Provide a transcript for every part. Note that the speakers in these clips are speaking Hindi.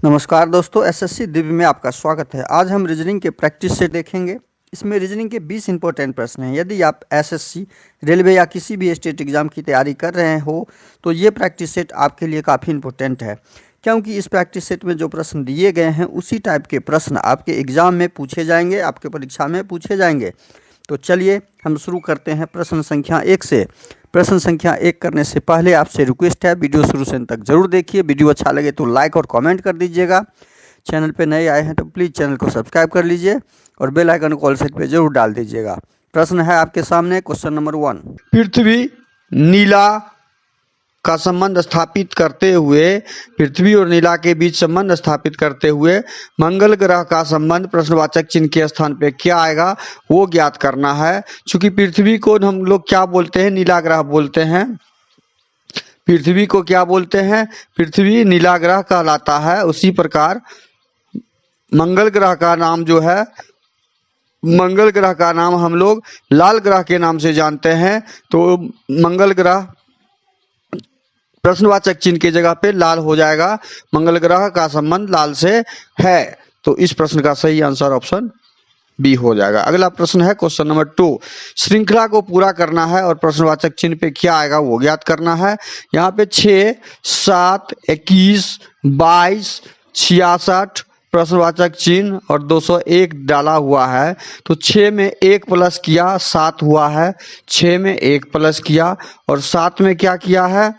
नमस्कार दोस्तों, एसएससी दिव्य में आपका स्वागत है। आज हम रीजनिंग के प्रैक्टिस सेट देखेंगे। इसमें रीजनिंग के 20 इंपॉर्टेंट प्रश्न हैं। यदि आप एसएससी, रेलवे या किसी भी स्टेट एग्जाम की तैयारी कर रहे हो तो ये प्रैक्टिस सेट आपके लिए काफ़ी इंपॉर्टेंट है, क्योंकि इस प्रैक्टिस सेट में जो प्रश्न दिए गए हैं उसी टाइप के प्रश्न आपके एग्ज़ाम में पूछे जाएंगे, आपके परीक्षा में पूछे जाएंगे। तो चलिए हम शुरू करते हैं प्रश्न संख्या 1 से। प्रश्न संख्या 1 करने से पहले आपसे रिक्वेस्ट है, वीडियो शुरू से अंत तक जरूर देखिए। वीडियो अच्छा लगे तो लाइक और कमेंट कर दीजिएगा। चैनल पे नए आए हैं तो प्लीज़ चैनल को सब्सक्राइब कर लीजिए और बेल आइकन को ऑल सेट पे जरूर डाल दीजिएगा। प्रश्न है आपके सामने, क्वेश्चन नंबर 1। पृथ्वी नीला का संबंध स्थापित करते हुए पृथ्वी और नीला के बीच संबंध स्थापित करते हुए मंगल ग्रह का संबंध प्रश्नवाचक चिन्ह के स्थान पे क्या आएगा वो ज्ञात करना है। चूंकि पृथ्वी को हम लोग क्या बोलते हैं, नीला ग्रह बोलते हैं। पृथ्वी को क्या बोलते हैं, पृथ्वी नीला ग्रह कहलाता है। उसी प्रकार मंगल ग्रह का नाम जो है, मंगल ग्रह का नाम हम लोग लाल ग्रह के नाम से जानते हैं। तो मंगल ग्रह प्रश्नवाचक चिन्ह की जगह पे लाल हो जाएगा। मंगल ग्रह का संबंध लाल से है, तो इस प्रश्न का सही आंसर ऑप्शन बी हो जाएगा। अगला प्रश्न है क्वेश्चन नंबर 2। श्रृंखला को पूरा करना है और प्रश्नवाचक चिन्ह पे क्या आएगा वो ज्ञात करना है। यहाँ पे 6, 7, 21, 22, 66 प्रश्नवाचक चिन्ह और 201 डाला हुआ है। तो 6 में 1 प्लस किया 7 हुआ है, 6 में 1 प्लस किया और 7 में क्या किया है,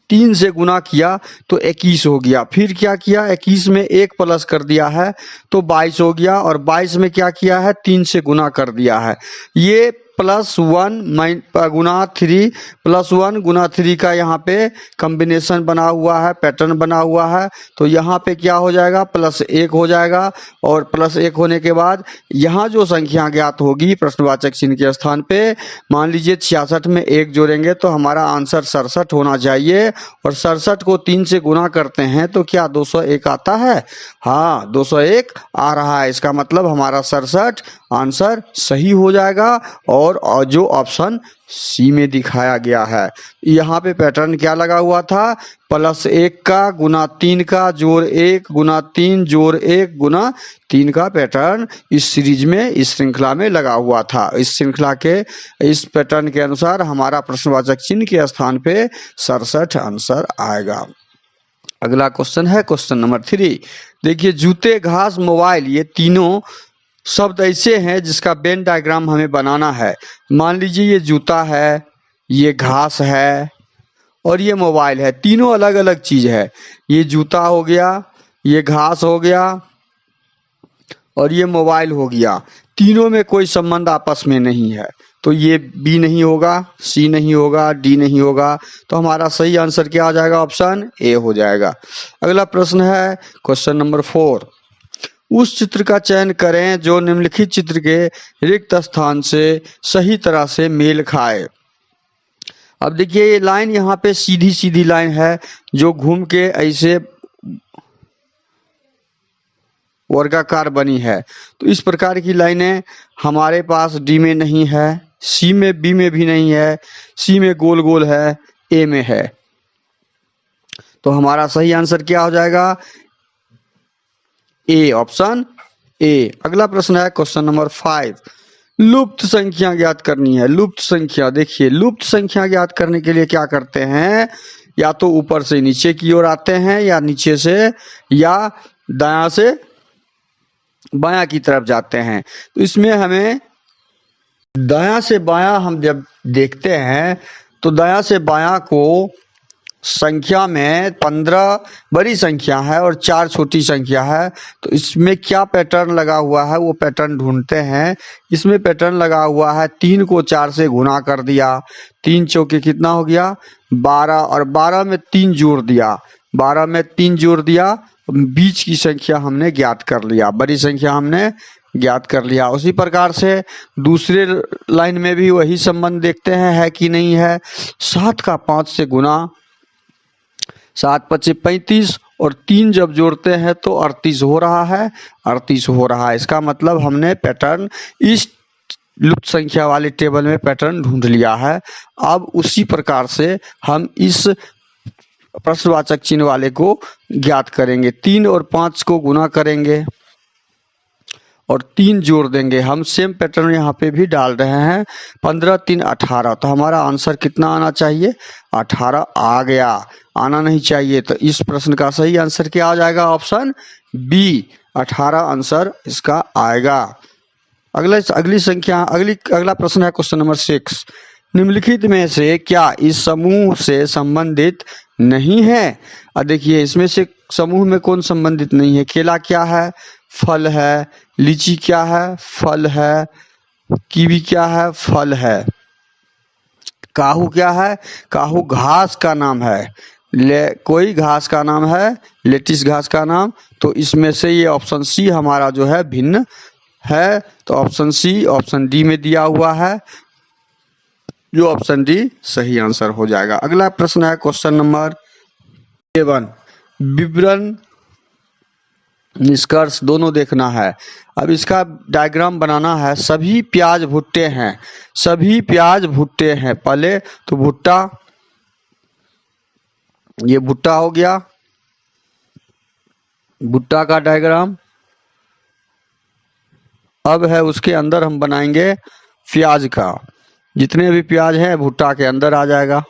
3 से गुना किया तो 21 हो गया। फिर क्या किया, 21 में 1 प्लस कर दिया है तो 22 हो गया और 22 में क्या किया है, 3 से गुना कर दिया है। ये +1 गुना 3 +1 गुना 3 का यहाँ पे कॉम्बिनेशन बना हुआ है, पैटर्न बना हुआ है। तो यहाँ पे क्या हो जाएगा, +1 हो जाएगा और +1 होने के बाद यहाँ जो संख्या ज्ञात होगी प्रश्नवाचक चिन्ह के स्थान पे, मान लीजिए 66 में 1 जोड़ेंगे तो हमारा आंसर 67 होना चाहिए और 67 को 3 से गुना करते हैं तो क्या 201 आता है। हाँ, 201 आ रहा है। इसका मतलब हमारा 67 आंसर सही हो जाएगा और जो ऑप्शन सी में दिखाया गया है। यहाँ पे पैटर्न क्या लगा हुआ था, +1 का गुना 3 का जोड़ 1 गुना 3 जोड़ 1 गुना 3 का पैटर्न इस सीरीज में, इस श्रृंखला में लगा हुआ था। इस श्रृंखला के इस पैटर्न के अनुसार हमारा प्रश्नवाचक चिन्ह के स्थान पे 67 आंसर आएगा। अगला क्वेश्चन है क्वेश्चन नंबर 3। देखिए, जूते, घास, मोबाइल, ये तीनों शब्द ऐसे हैं जिसका वेन डायग्राम हमें बनाना है। मान लीजिए ये जूता है, ये घास है और ये मोबाइल है। तीनों अलग अलग चीज है। ये जूता हो गया, ये घास हो गया और ये मोबाइल हो गया। तीनों में कोई संबंध आपस में नहीं है, तो ये बी नहीं होगा, सी नहीं होगा, डी नहीं होगा। तो हमारा सही आंसर क्या आ जाएगा, ऑप्शन ए हो जाएगा। अगला प्रश्न है क्वेश्चन नंबर 4। उस चित्र का चयन करें जो निम्नलिखित चित्र के रिक्त स्थान से सही तरह से मेल खाए। अब देखिए, ये लाइन यहाँ पे सीधी सीधी लाइन है जो घूम के ऐसे वर्गाकार बनी है। तो इस प्रकार की लाइनें हमारे पास डी में नहीं है, सी में, बी में भी नहीं है, सी में गोल गोल है, ए में है। तो हमारा सही आंसर क्या हो जाएगा, ए, ऑप्शन ए। अगला प्रश्न है क्वेश्चन नंबर 5। लुप्त संख्या ज्ञात करनी है। लुप्त संख्या, देखिए लुप्त संख्या ज्ञात करने के लिए क्या करते हैं, या तो ऊपर से नीचे की ओर आते हैं या नीचे से या दायां से बायां की तरफ जाते हैं। तो इसमें हमें दायां से बायां हम जब देखते हैं तो दायां से बायां को संख्या में 15 बड़ी संख्या है और 4 छोटी संख्या है। तो इसमें क्या पैटर्न लगा हुआ है वो पैटर्न ढूंढते हैं। इसमें पैटर्न लगा हुआ है 3 को 4 से गुना कर दिया, 3 चौके कितना हो गया 12 और 12 में 3 जोड़ दिया, 12 में 3 जोड़ दिया, बीच की संख्या हमने ज्ञात कर लिया, बड़ी संख्या हमने ज्ञात कर लिया। उसी प्रकार से दूसरे लाइन में भी वही संबंध देखते हैं है कि नहीं है। 7 का 5 से गुना, 7 × 5 = 35 और 3 जब जोड़ते हैं तो 38 हो रहा है, 38 हो रहा है। इसका मतलब हमने पैटर्न इस लुप्त संख्या वाले टेबल में पैटर्न ढूंढ लिया है। अब उसी प्रकार से हम इस प्रश्नवाचक चिन्ह वाले को ज्ञात करेंगे। 3 और 5 को गुना करेंगे और 3 जोड़ देंगे। हम सेम पैटर्न यहाँ पे भी डाल रहे हैं। 15 3 18, तो हमारा आंसर कितना आना चाहिए? 18 आ गया। आना नहीं चाहिए। तो इस प्रश्न का सही आंसर क्या आ जाएगा? ऑप्शन बी, 18 आंसर इसका आएगा। अगला प्रश्न है क्वेश्चन नंबर 6। निम्नलिखित में से क्या इस समूह से संबंधित नहीं है? और देखिए इसमें से समूह में कौन संबंधित नहीं है? केला क्या है? फल है। लीची क्या है? फल है। कीवी क्या है? फल है। काहू क्या है? काहू घास का नाम है। कोई घास का नाम है, लेटिस घास का नाम। तो इसमें से ये ऑप्शन सी हमारा जो है भिन्न है। तो ऑप्शन सी ऑप्शन डी में दिया हुआ है, जो ऑप्शन डी सही आंसर हो जाएगा। अगला प्रश्न है क्वेश्चन नंबर 7। विवरण निष्कर्ष दोनों देखना है। अब इसका डायग्राम बनाना है। सभी प्याज भुट्टे हैं। सभी प्याज भुट्टे हैं। पहले तो भुट्टा, ये भुट्टा हो गया, भुट्टा का डायग्राम। अब है उसके अंदर हम बनाएंगे प्याज का। जितने भी प्याज हैं भुट्टा के अंदर आ जाएगा।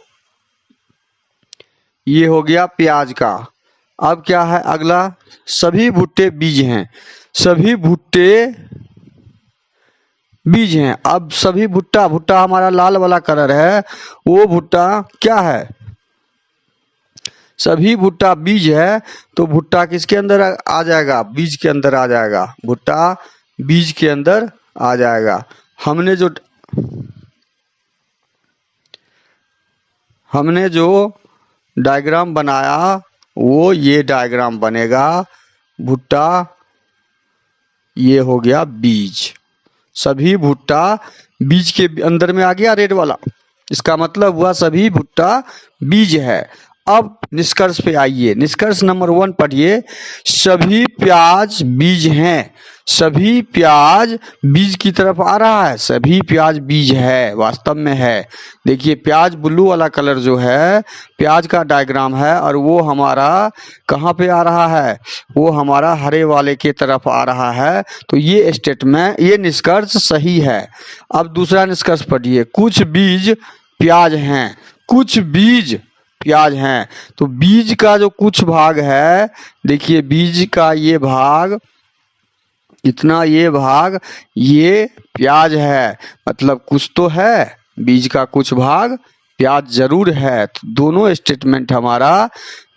ये हो गया प्याज का। अब क्या है अगला? सभी भुट्टे बीज हैं। सभी भुट्टे बीज हैं। अब सभी भुट्टा, भुट्टा हमारा लाल वाला कलर है, वो भुट्टा क्या है? सभी भुट्टा बीज है। तो भुट्टा किसके अंदर आ जाएगा? बीज के अंदर आ जाएगा। भुट्टा बीज के अंदर आ जाएगा। हमने जो डायग्राम बनाया वो ये डायग्राम बनेगा। भुट्टा ये हो गया बीज। सभी भुट्टा बीज के अंदर में आ गया रेड वाला। इसका मतलब हुआ सभी भुट्टा बीज है। अब निष्कर्ष पे आइए। निष्कर्ष नंबर 1 पढ़िए। सभी प्याज बीज हैं। सभी प्याज बीज की तरफ आ रहा है। सभी प्याज बीज है, वास्तव में है। देखिए प्याज ब्लू वाला कलर जो है प्याज का डायग्राम है, और वो हमारा कहाँ पे आ रहा है? वो हमारा हरे वाले के तरफ आ रहा है। तो ये स्टेटमेंट, ये निष्कर्ष सही है। अब दूसरा निष्कर्ष पढ़िए। कुछ बीज प्याज हैं। कुछ बीज प्याज हैं। तो बीज का जो कुछ भाग है, देखिए बीज का ये भाग, इतना ये भाग, ये प्याज है। मतलब कुछ तो है, बीज का कुछ भाग प्याज जरूर है। तो दोनों स्टेटमेंट हमारा,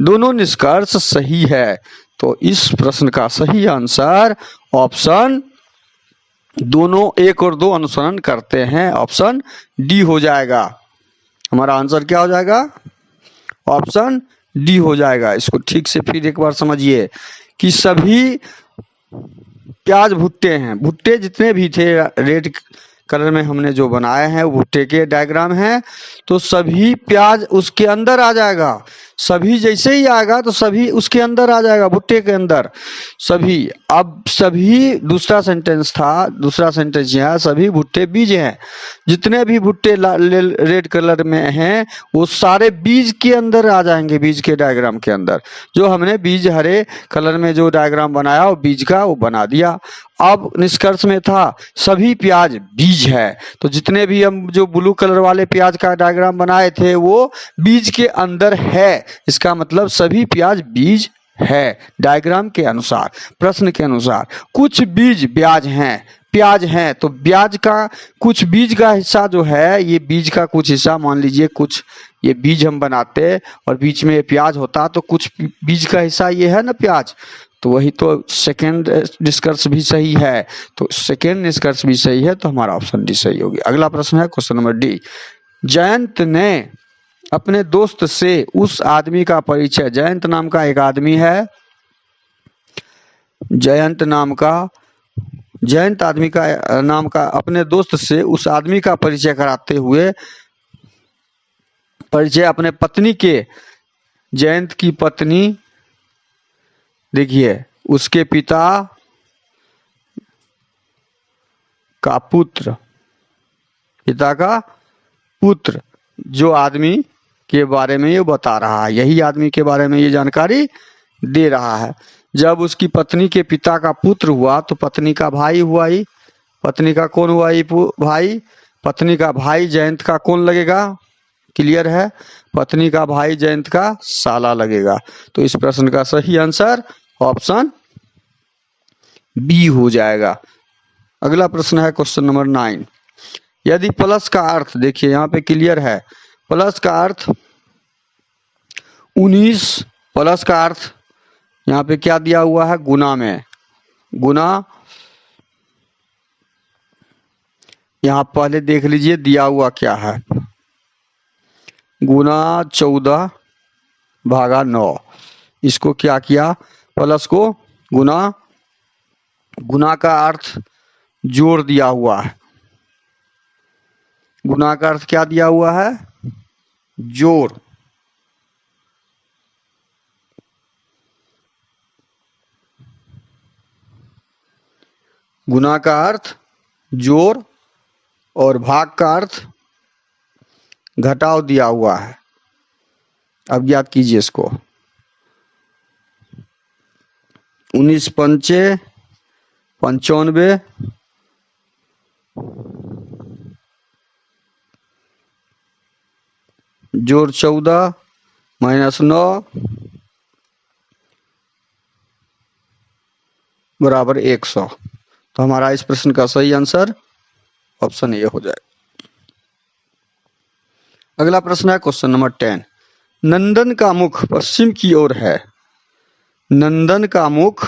दोनों निष्कर्ष सही है। तो इस प्रश्न का सही आंसर ऑप्शन, दोनों 1 और 2 अनुसरण करते हैं, ऑप्शन डी हो जाएगा। हमारा आंसर क्या हो जाएगा? ऑप्शन डी हो जाएगा। इसको ठीक से फिर एक बार समझिए कि सभी प्याज भुट्टे हैं। भुट्टे जितने भी थे रेड कलर में हमने जो बनाए हैं वो भुट्टे के डायग्राम हैं। तो सभी प्याज उसके अंदर आ जाएगा। सभी जैसे ही आएगा तो सभी उसके अंदर आ जाएगा, भुट्टे के अंदर सभी। अब सभी दूसरा सेंटेंस था, दूसरा सेंटेंस यह है, सभी भुट्टे बीज हैं। जितने भी भुट्टे रेड कलर में हैं वो सारे बीज के अंदर आ जाएंगे, बीज के डायग्राम के अंदर। जो हमने बीज हरे कलर में जो डायग्राम बनाया वो बीज का वो बना दिया। अब निष्कर्ष में था सभी प्याज बीज है। तो जितने भी हम जो ब्लू कलर वाले प्याज का डायग्राम बनाए थे वो बीज के अंदर है। इसका मतलब सभी प्याज बीज है डायग्राम के अनुसार, प्रश्न के अनुसार। कुछ बीज प्याज हैं। तो ब्याज का कुछ बीज का हिस्सा जो है, ये बीज का कुछ हिस्सा, मान लीजिए कुछ ये बीज हम बनाते और बीच में प्याज होता, तो कुछ बीज का हिस्सा ये है ना प्याज। तो वही तो सेकेंड निष्कर्ष भी सही है। तो सेकेंड निष्कर्ष भी सही है। तो हमारा ऑप्शन डी सही होगी। अगला प्रश्न है क्वेश्चन नंबर डी। जयंत ने अपने दोस्त से उस आदमी का परिचय, जयंत नाम का एक आदमी है, जयंत आदमी का नाम का अपने दोस्त से उस आदमी का परिचय कराते हुए, परिचय अपने पत्नी के, जयंत की पत्नी, देखिए उसके पिता का पुत्र, पिता का पुत्र जो आदमी के बारे में ये बता रहा है, यही आदमी के बारे में ये जानकारी दे रहा है। जब उसकी पत्नी के पिता का पुत्र हुआ तो पत्नी का भाई हुआ ही, पत्नी का कौन हुआ ही भाई, पत्नी का भाई जयंत का कौन लगेगा, क्लियर है, पत्नी का भाई जयंत का साला लगेगा। तो इस प्रश्न का सही आंसर ऑप्शन बी हो जाएगा। अगला प्रश्न है क्वेश्चन नंबर 9। यदि प्लस का अर्थ, देखिए यहाँ पे क्लियर है, प्लस का अर्थ 19, प्लस का अर्थ यहाँ पे क्या दिया हुआ है, गुना में, गुना, यहाँ पहले देख लीजिए दिया हुआ क्या है, गुना 14 भागा 9। इसको क्या किया, प्लस को गुना, गुना का अर्थ जोड़ दिया हुआ है, गुना का अर्थ क्या दिया हुआ है, जोड़, गुना का अर्थ जोड़ और भाग का अर्थ घटाव दिया हुआ है। अब याद कीजिए इसको, 19 पंचे 95 जोड़ 14 माइनस 9 बराबर 100। तो हमारा इस प्रश्न का सही आंसर ऑप्शन ए हो जाएगा। अगला प्रश्न है क्वेश्चन नंबर 10। नंदन का मुख पश्चिम की ओर है, नंदन का मुख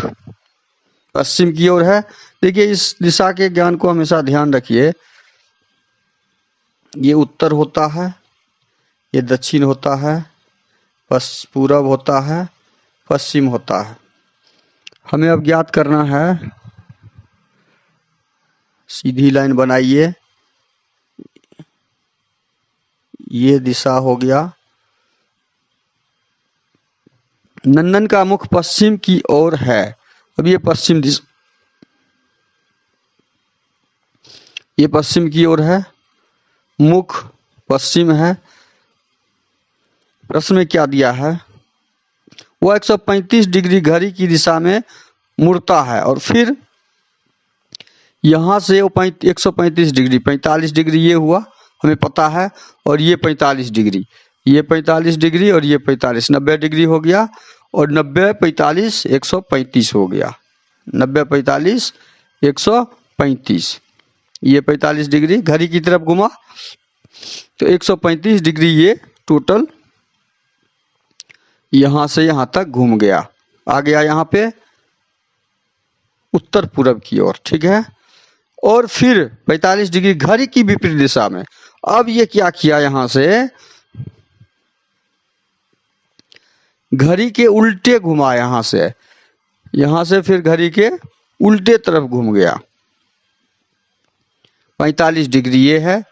पश्चिम की ओर है। देखिए इस दिशा के ज्ञान को हमेशा ध्यान रखिए, ये उत्तर होता है, ये दक्षिण होता है, पूरब होता है, पश्चिम होता है। हमें अब ज्ञात करना है, सीधी लाइन बनाइए, ये दिशा हो गया, नंदन का मुख पश्चिम की ओर है। अब ये पश्चिम दिशा, ये पश्चिम की ओर है, मुख पश्चिम है। प्रश्न में क्या दिया है, वो 135 डिग्री घड़ी की दिशा में मुड़ता है और फिर यहां से वो 135 डिग्री, 45 डिग्री ये हुआ हमें पता है, और ये 45 डिग्री, ये 45 डिग्री और ये 45, 90 डिग्री हो गया, और 90 45 135 हो गया, 90 45 135, ये 45 डिग्री घड़ी की तरफ घुमा तो 135 डिग्री ये टोटल यहां से यहां तक घूम गया, आ गया यहाँ पे उत्तर पूरब की ओर, ठीक है। और फिर 45 डिग्री घड़ी की विपरीत दिशा में, अब ये क्या किया, यहां से घड़ी के उल्टे घुमा, यहां से फिर घड़ी के उल्टे तरफ घूम गया, 45 डिग्री ये है,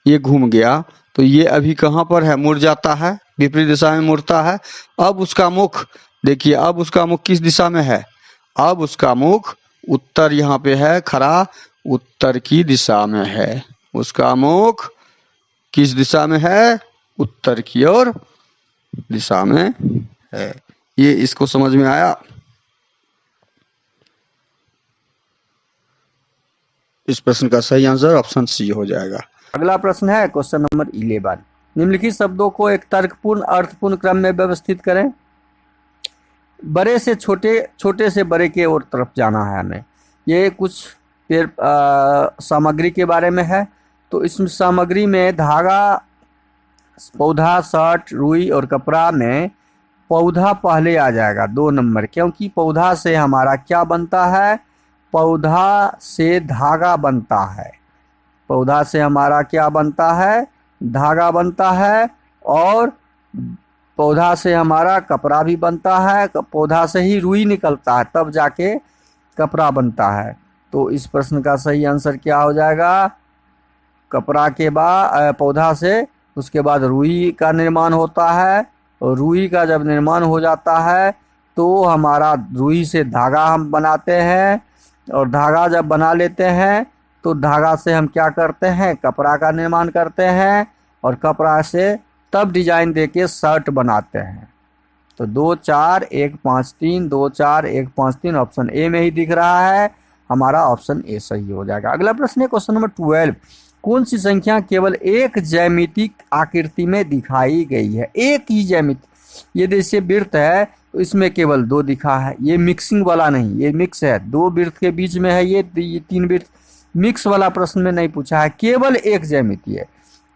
ये घूम गया, तो ये अभी कहां पर है, मुड़ जाता है, विपरीत दिशा में मुड़ता है। अब उसका मुख देखिए, अब उसका मुख किस दिशा में है, अब उसका मुख उत्तर यहाँ पे है खड़ा, उत्तर की दिशा में है, उसका मुख किस दिशा में है, उत्तर की ओर दिशा में है। ये इसको समझ में आया। इस प्रश्न का सही आंसर ऑप्शन सी हो जाएगा। अगला प्रश्न है क्वेश्चन नंबर 11। निम्नलिखित शब्दों को एक तर्कपूर्ण अर्थपूर्ण क्रम में व्यवस्थित करें। बड़े से छोटे, छोटे से बड़े के ओर तरफ जाना है हमें। ये कुछ पेड़ सामग्री के बारे में है। तो इस सामग्री में धागा, पौधा, शर्ट, रुई और कपड़ा में पौधा पहले आ जाएगा 2 नंबर, क्योंकि पौधा से हमारा क्या बनता है, पौधा से धागा बनता है, पौधा से हमारा क्या बनता है, धागा बनता है, और पौधा से हमारा कपड़ा भी बनता है, पौधा से ही रुई निकलता है, तब जाके कपड़ा बनता है। तो इस प्रश्न का सही आंसर क्या हो जाएगा, कपड़ा के बाद पौधा से उसके बाद रुई का निर्माण होता है, और रुई का जब निर्माण हो जाता है तो हमारा रुई से धागा हम बनाते हैं, और धागा जब बना लेते हैं तो धागा से हम क्या करते हैं, कपड़ा का निर्माण करते हैं, और कपड़ा से तब डिजाइन देके शर्ट बनाते हैं। तो 2 4 1 5 3 2 4 1 5 3 ऑप्शन ए में ही दिख रहा है, हमारा ऑप्शन ए सही हो जाएगा। अगला प्रश्न है क्वेश्चन नंबर 12, कौन सी संख्या केवल एक ज्यामितीय आकृति में दिखाई गई है? एक ही ज्यामिति, ये जैसे वृत्त है तो इसमें केवल 2 दिखा है, ये मिक्सिंग वाला नहीं, ये मिक्स है, 2 वृत्त के बीच में है, ये 3 वृत्त, मिक्स वाला प्रश्न में नहीं पूछा है, केवल एक ज्यामिति है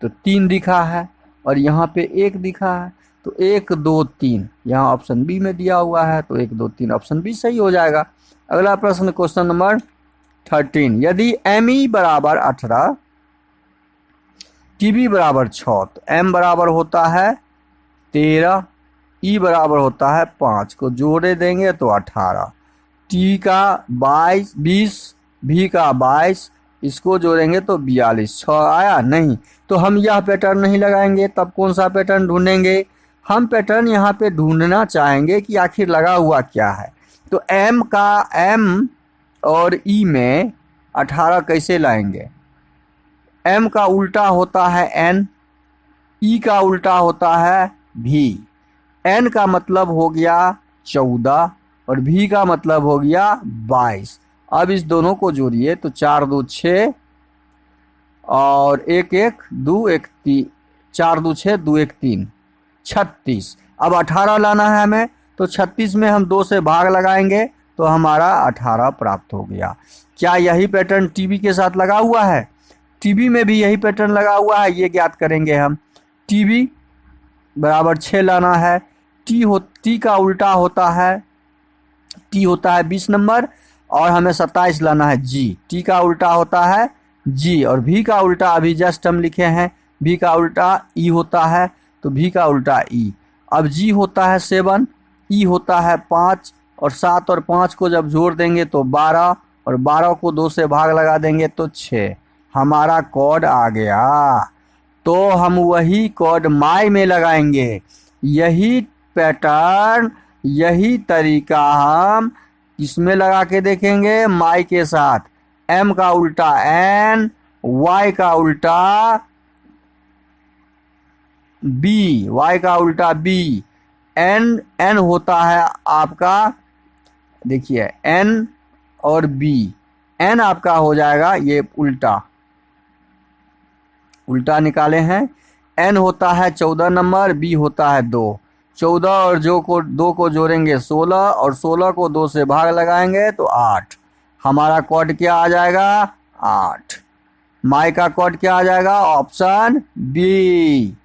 तो 3 दिखा है और यहाँ पे 1 दिखा है, तो 1 2 3 यहाँ ऑप्शन बी में दिया हुआ है, तो 1 2 3 ऑप्शन बी सही हो जाएगा। अगला प्रश्न क्वेश्चन नंबर 13, यदि ME बराबर 18 TB बराबर 6 तो M बराबर होता है 13, E बराबर होता है 5 को जोड़े देंगे तो 18, T का 20, V का 22, इसको जोड़ेंगे तो 42, 6 आया नहीं, तो हम यह पैटर्न नहीं लगाएंगे, तब कौन सा पैटर्न ढूंढेंगे? हम पैटर्न यहाँ पे ढूंढना चाहेंगे कि आखिर लगा हुआ क्या है। तो M और E में 18 कैसे लाएंगे? M का उल्टा होता है N, E का उल्टा होता है V, N का मतलब हो गया 14 और V का मतलब हो गया 22। अब इस दोनों को जोड़िए तो 4 2 6 और 1 1 2 1 3, 4 2 6 2 1 3, 36। अब 18 लाना है हमें, तो 36 में हम 2 से भाग लगाएंगे तो हमारा 18 प्राप्त हो गया। क्या यही पैटर्न टीबी के साथ लगा हुआ है? टीबी में भी यही पैटर्न लगा हुआ है, ये ज्ञात करेंगे हम। टीबी बराबर 6 लाना है, टी का उल्टा होता है, टी होता है 20 नंबर और हमें 27 लाना है जी, टी का उल्टा होता है जी, और भी का उल्टा अभी जस्ट हम लिखे हैं, भी का उल्टा ई होता है तो भी का उल्टा ई। अब जी होता है 7, ई होता है 5 और 7 और 5 को जब जोड़ देंगे तो 12 और 12 को 2 से भाग लगा देंगे तो 6, हमारा कोड आ गया। तो हम वही कोड माई में लगाएंगे, यही पैटर्न, यही तरीका हम इसमें लगा के देखेंगे माई के साथ। M का उल्टा N, Y का उल्टा B, Y का उल्टा B, N होता है आपका, देखिए N और B, N आपका हो जाएगा ये उल्टा निकाले हैं, N होता है 14 नंबर, B होता है 2, 14 और 2 को जोड़ेंगे 16 और 16 को 2 से भाग लगाएंगे तो 8, हमारा कोड क्या आ जाएगा? 8। माई का कोड क्या आ जाएगा? ऑप्शन बी,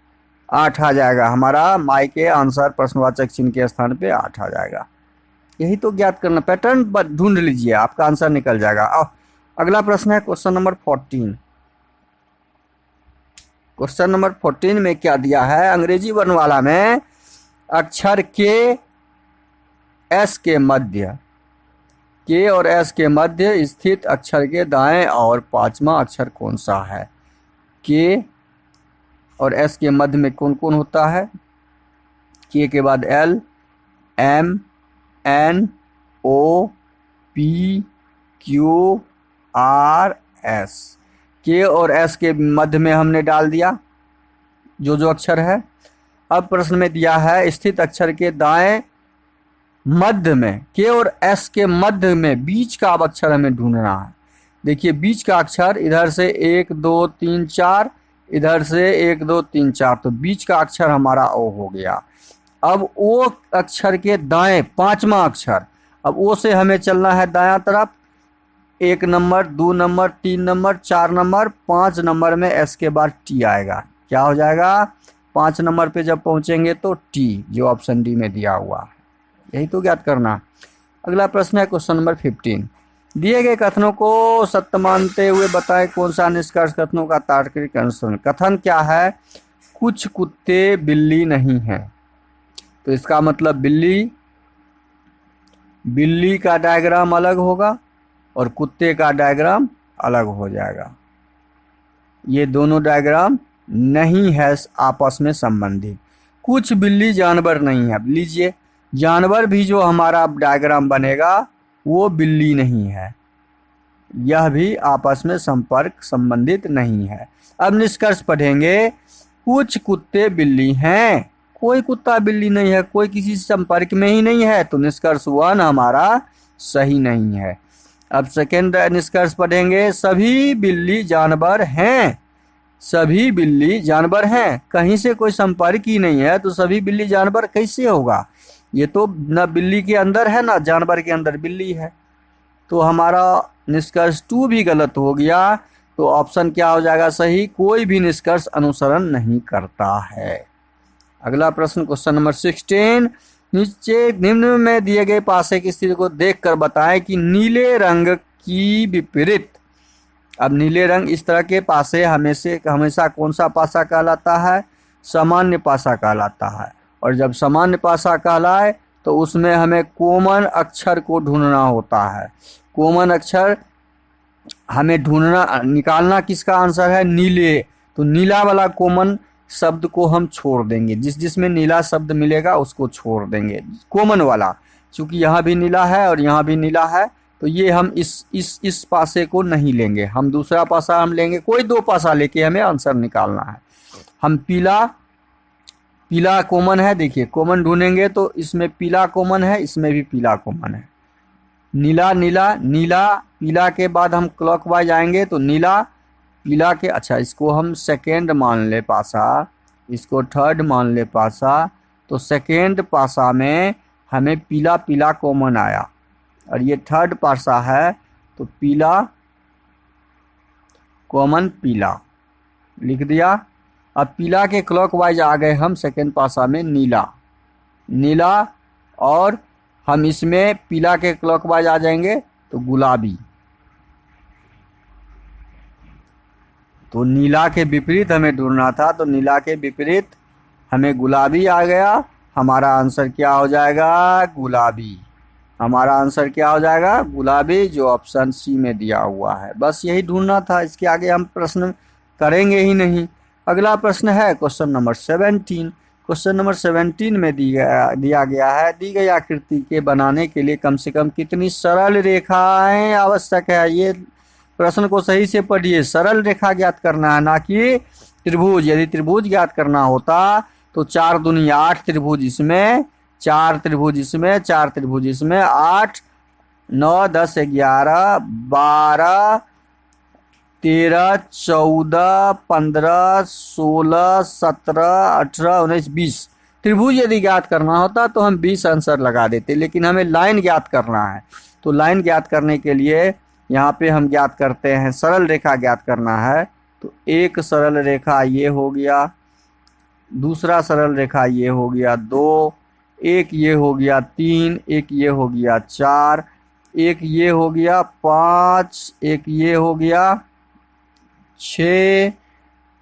8 आ जाएगा हमारा। माई के आंसर प्रश्नवाचक चिन्ह के स्थान पे 8 आ जाएगा। यही तो ज्ञात करना, पैटर्न ढूंढ लीजिए, आपका आंसर निकल जाएगा। अगला प्रश्न है क्वेश्चन नंबर 14। क्वेश्चन नंबर 14 में क्या दिया है? अंग्रेजी वर्णमाला में अक्षर के एस के मध्य, के और एस के मध्य स्थित अक्षर के दाएं और 5वां अक्षर कौन सा है? के और एस के मध्य में कौन कौन होता है? के बाद L, M, N, O, P, Q, R, S. K और एस के मध्य में हमने डाल दिया जो अक्षर है। अब प्रश्न में दिया है स्थित अक्षर के दाएं मध्य में, के और एस के मध्य में बीच का अब अक्षर हमें ढूंढना है। देखिए बीच का अक्षर इधर से 1 2 3 4, इधर से 1 2 3 4, तो बीच का अक्षर हमारा ओ हो गया। अब ओ अक्षर के दाएं 5वां अक्षर, अब ओ से हमें चलना है दायां तरफ, 1 number 2 number 3 number 4 number 5 number में एस के बाद टी आएगा। क्या हो जाएगा? 5 नंबर पे जब पहुंचेंगे तो टी, जो ऑप्शन डी में दिया हुआ है। यही तो ज्ञात करना। अगला प्रश्न है क्वेश्चन नंबर 15। दिए गए कथनों को सत्य मानते हुए बताएं कौन सा निष्कर्ष कथनों का तार्किक अनुसरण। कथन क्या है? कुछ कुत्ते बिल्ली नहीं हैं, तो इसका मतलब बिल्ली का डायग्राम अलग होगा और कुत्ते का डायग्राम अलग हो जाएगा। ये दोनों डायग्राम नहीं है आपस में संबंधित। कुछ बिल्ली जानवर नहीं है, लीजिए जानवर भी जो हमारा डायग्राम बनेगा वो बिल्ली नहीं है, यह भी आपस में संपर्क संबंधित नहीं है। अब निष्कर्ष पढ़ेंगे। कुछ कुत्ते बिल्ली हैं। कोई कुत्ता बिल्ली नहीं है, कोई किसी संपर्क में ही नहीं है, तो निष्कर्ष 1 हमारा सही नहीं है। अब सेकेंड निष्कर्ष पढ़ेंगे, सभी बिल्ली जानवर हैं। सभी बिल्ली जानवर हैं, कहीं से कोई संपर्क ही नहीं है तो सभी बिल्ली जानवर कैसे होगा? ये तो न बिल्ली के अंदर है ना जानवर के अंदर बिल्ली है, तो हमारा निष्कर्ष 2 भी गलत हो गया। तो ऑप्शन क्या हो जाएगा सही? कोई भी निष्कर्ष अनुसरण नहीं करता है। अगला प्रश्न क्वेश्चन नंबर 16, नीचे निम्न में दिए गए पासे की स्थिति को देखकर बताएं कि नीले रंग की विपरीत। अब नीले रंग इस तरह के पासे हमेशा कौन सा पासा कहलाता है? सामान्य पासा कहलाता है। और जब सामान्य पासा कहलाए तो उसमें हमें कॉमन अक्षर को ढूंढना होता है। कॉमन अक्षर हमें ढूंढना, निकालना किसका आंसर है? नीले। तो नीला वाला कॉमन शब्द को हम छोड़ देंगे, जिसमें नीला शब्द मिलेगा उसको छोड़ देंगे, कॉमन वाला। क्योंकि यहाँ भी नीला है और यहाँ भी नीला है, तो ये हम इस पासे को नहीं लेंगे, हम दूसरा पासा हम लेंगे। कोई 2 पासा लेके हमें आंसर निकालना है। हम पीला कॉमन है, देखिए कॉमन ढूंढेंगे तो इसमें पीला कॉमन है, इसमें भी पीला कॉमन है। नीला नीला नीला, पीला के बाद हम क्लॉकवाइज आएंगे तो नीला पीला के, अच्छा इसको हम सेकेंड मान ले पासा, इसको थर्ड मान ले पासा। तो सेकेंड पासा में हमें पीला पीला कॉमन आया और ये थर्ड पासा है तो पीला कॉमन पीला लिख दिया। अब पीला के क्लॉकवाइज आ गए हम सेकेंड पासा में नीला, और हम इसमें पीला के क्लॉकवाइज आ जाएंगे तो गुलाबी। तो नीला के विपरीत हमें ढूंढना था, तो नीला के विपरीत हमें गुलाबी आ गया। हमारा आंसर क्या हो जाएगा? गुलाबी। हमारा आंसर क्या हो जाएगा? गुलाबी, जो ऑप्शन सी में दिया हुआ है। बस यही ढूंढना था, इसके आगे हम प्रश्न करेंगे ही नहीं। अगला प्रश्न है क्वेश्चन नंबर 17। क्वेश्चन नंबर 17 में दिया गया है, दी गई आकृति के बनाने के लिए कम से कम कितनी सरल रेखाएं आवश्यक है? ये प्रश्न को सही से पढ़िए, सरल रेखा ज्ञात करना है, ना कि त्रिभुज। यदि त्रिभुज ज्ञात करना होता तो 4 दूनी 8 त्रिभुज इसमें, 4 त्रिभुज इसमें, 4 त्रिभुज इसमें, 8 9 10 11 12 13 14 15 16 17 18 19 20 त्रिभुज यदि ज्ञात करना होता तो हम 20 आंसर लगा देते, लेकिन हमें लाइन ज्ञात करना है। तो लाइन ज्ञात करने के लिए यहाँ पे हम ज्ञात करते हैं, सरल रेखा ज्ञात करना है तो एक सरल रेखा ये हो गया, दूसरा सरल रेखा ये हो गया 2, एक ये हो गया 3, एक ये हो गया 4, एक ये हो गया 5, एक ये हो गया 6,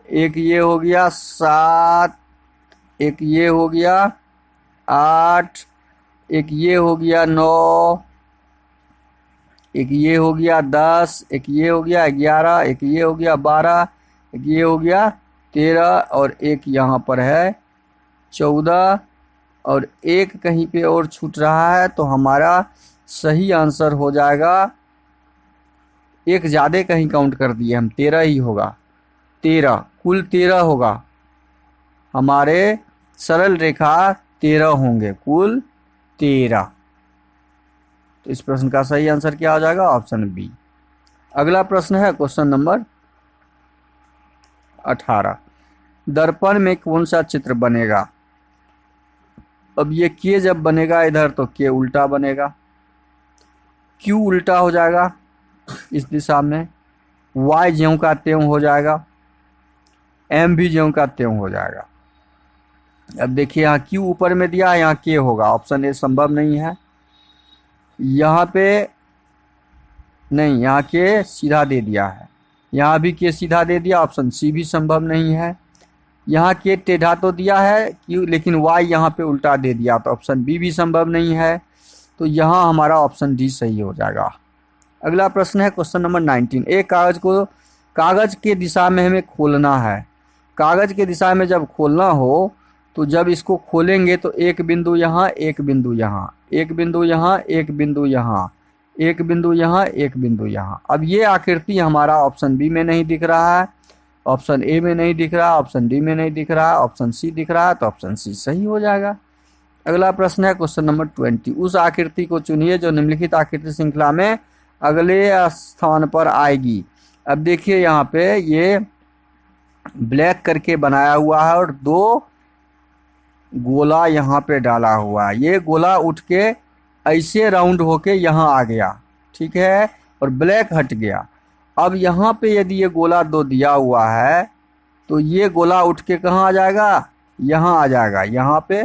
एक ये हो गया 7, एक ये हो गया 8, एक ये हो गया 9, एक ये हो गया 10, एक ये हो गया 11, एक ये हो गया 12, एक ये हो गया 13 और एक यहाँ पर है 14 और एक कहीं पे और छूट रहा है। तो हमारा सही आंसर हो जाएगा, एक ज़्यादा कहीं काउंट कर दिए हम, 13 ही होगा, 13, कुल 13 होगा। हमारे सरल रेखा 13 होंगे, कुल 13। तो इस प्रश्न का सही आंसर क्या हो जाएगा? Option B. अगला प्रश्न है क्वेश्चन नंबर 18। दर्पण में कौन सा चित्र बनेगा? अब ये के जब बनेगा इधर तो के उल्टा बनेगा, क्यू उल्टा हो जाएगा इस दिशा में, वाई ज्यों का त्यों हो जाएगा, एम भी ज्यों का त्यों हो जाएगा। अब देखिए यहाँ क्यू ऊपर में दिया है, यहाँ के होगा, ऑप्शन ए संभव नहीं है। यहाँ पे नहीं, यहाँ के सीधा दे दिया है, यहाँ भी के सीधा दे दिया, ऑप्शन सी भी संभव नहीं है। यहाँ के टेढ़ा तो दिया है क्यों, लेकिन वाई यहाँ पे उल्टा दे दिया, तो ऑप्शन बी भी संभव नहीं है। तो यहाँ हमारा ऑप्शन डी सही हो जाएगा। अगला प्रश्न है क्वेश्चन नंबर 19। एक कागज के दिशा में हमें खोलना है। कागज के दिशा में जब खोलना हो तो जब इसको खोलेंगे तो एक बिंदु यहाँ, एक बिंदु यहाँ, एक बिंदु यहाँ, एक बिंदु यहाँ, एक बिंदु यहाँ, एक बिंदु यहाँ। अब ये आकृति हमारा ऑप्शन बी में नहीं दिख रहा है, ऑप्शन ए में नहीं दिख रहा, ऑप्शन डी में नहीं दिख रहा, ऑप्शन सी दिख रहा है, तो ऑप्शन सी सही हो जाएगा। अगला प्रश्न है क्वेश्चन नंबर 20। उस आकृति को चुनिए जो निम्नलिखित आकृति श्रृंखला में अगले स्थान पर आएगी। अब देखिए यहाँ पे ये ब्लैक करके बनाया हुआ है और दो गोला यहाँ पे डाला हुआ है। ये गोला उठ के ऐसे राउंड होके यहाँ आ गया, ठीक है, और ब्लैक हट गया। अब यहाँ पे यदि ये गोला दो दिया हुआ है तो ये गोला उठ के कहाँ आ जाएगा, यहाँ आ जाएगा यहाँ पे,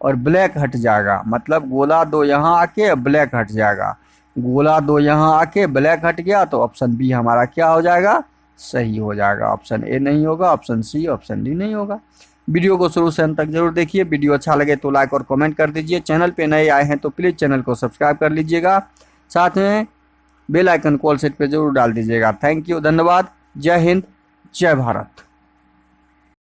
और ब्लैक हट जाएगा। मतलब गोला दो यहाँ आके ब्लैक हट जाएगा, गोला दो यहाँ आके ब्लैक हट गया, तो ऑप्शन बी हमारा क्या हो जाएगा, सही हो जाएगा। ऑप्शन ए नहीं होगा, ऑप्शन सी, ऑप्शन डी नहीं होगा। वीडियो को शुरू से अंत तक जरूर देखिए। वीडियो अच्छा लगे तो लाइक और कमेंट कर दीजिए। चैनल पे नए आए हैं तो प्लीज़ चैनल को सब्सक्राइब कर लीजिएगा। साथ में बेल आइकन कॉल सेट पे जरूर डाल दीजिएगा। थैंक यू, धन्यवाद। जय हिंद, जय भारत।